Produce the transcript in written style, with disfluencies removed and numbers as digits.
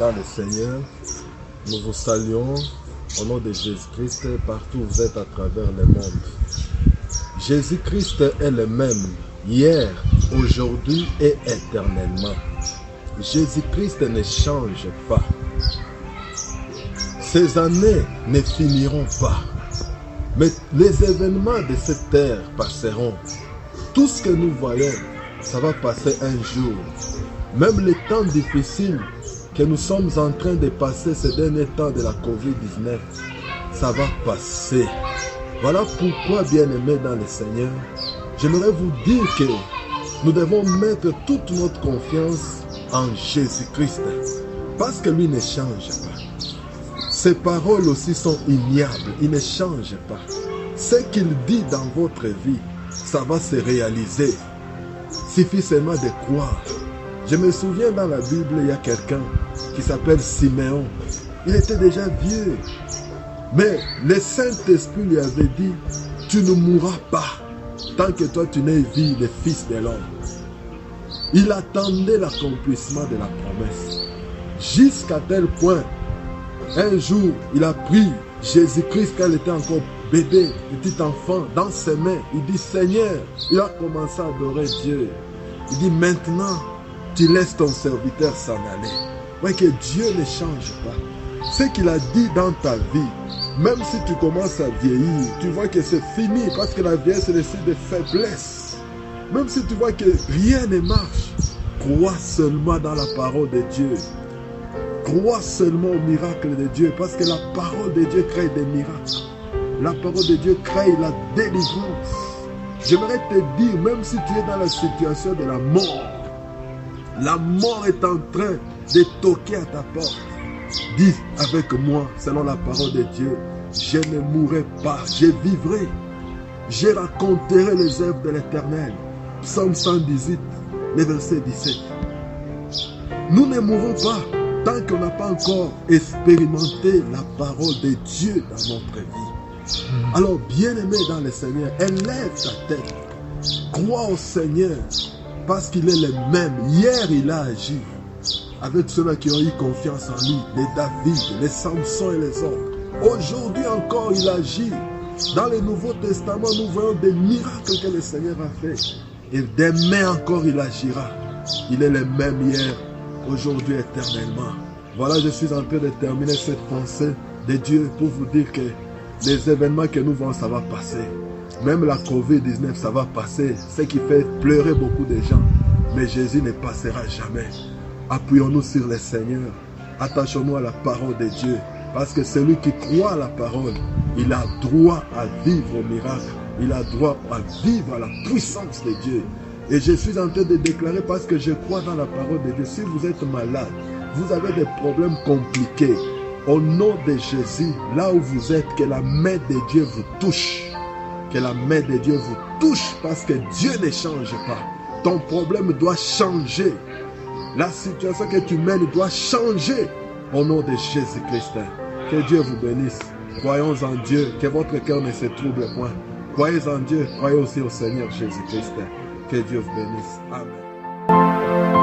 dans le Seigneur, nous vous saluons au nom de Jésus-Christ partout où vous êtes à travers le monde. Jésus-Christ est le même hier, aujourd'hui et éternellement. Jésus-Christ ne change pas. Ces années ne finiront pas. Mais les événements de cette terre passeront. Tout ce que nous voyons, ça va passer un jour. Même les temps difficiles que nous sommes en train de passer ces derniers temps de la COVID-19, ça va passer. Voilà pourquoi, bien-aimés dans le Seigneur, j'aimerais vous dire que nous devons mettre toute notre confiance en Jésus-Christ. Parce que lui ne change pas. Ses paroles aussi sont ignables. Il ne change pas. Ce qu'il dit dans votre vie, ça va se réaliser. Suffit seulement de croire. Je me souviens dans la Bible, il y a quelqu'un qui s'appelle Siméon. Il était déjà vieux. Mais le Saint-Esprit lui avait dit, tu ne mourras pas tant que toi tu n'aies vu le Fils de l'homme. Il attendait l'accomplissement de la promesse. Jusqu'à tel point, un jour, il a pris Jésus-Christ quand il était encore bébé, petit enfant, dans ses mains. Il dit, Seigneur, il a commencé à adorer Dieu. Il dit, maintenant, tu laisses ton serviteur s'en aller. Ouais, que Dieu ne change pas. Ce qu'il a dit dans ta vie, même si tu commences à vieillir, tu vois que c'est fini parce que la vieillesse est le signe de faiblesse. Même si tu vois que rien ne marche, crois seulement dans la parole de Dieu. Crois seulement au miracle de Dieu parce que la parole de Dieu crée des miracles. La parole de Dieu crée la délivrance. J'aimerais te dire, même si tu es dans la situation de la mort est en train de toquer à ta porte. Dis avec moi, selon la parole de Dieu, je ne mourrai pas, je vivrai. Je raconterai les œuvres de l'Éternel. Psaume 118, le verset 17. Nous ne mourrons pas tant qu'on n'a pas encore expérimenté la parole de Dieu dans notre vie. Alors, bien-aimé dans le Seigneur, élève ta tête. Crois au Seigneur parce qu'il est le même. Hier, il a agi avec ceux-là qui ont eu confiance en lui, les David, les Samson et les autres. Aujourd'hui encore, il agit. Dans le Nouveau Testament, nous voyons des miracles que le Seigneur a fait. Et demain encore, il agira. Il est le même hier, aujourd'hui, éternellement. Voilà, je suis en train de terminer cette pensée de Dieu pour vous dire que les événements que nous voyons, ça va passer. Même la COVID-19, ça va passer. Ce qui fait pleurer beaucoup de gens. Mais Jésus ne passera jamais. Appuyons-nous sur le Seigneur. Attachons-nous à la parole de Dieu. Parce que celui qui croit à la parole, il a droit à vivre au miracle. Il a droit à vivre à la puissance de Dieu. Et je suis en train de déclarer parce que je crois dans la parole de Dieu. Si vous êtes malade, vous avez des problèmes compliqués, au nom de Jésus, là où vous êtes, que la main de Dieu vous touche. Que la main de Dieu vous touche parce que Dieu ne change pas. Ton problème doit changer. La situation que tu mènes doit changer au nom de Jésus-Christ. Que Dieu vous bénisse. Croyons en Dieu, que votre cœur ne se trouble point. Croyez en Dieu, croyez aussi au Seigneur Jésus-Christ. Que Dieu vous bénisse. Amen.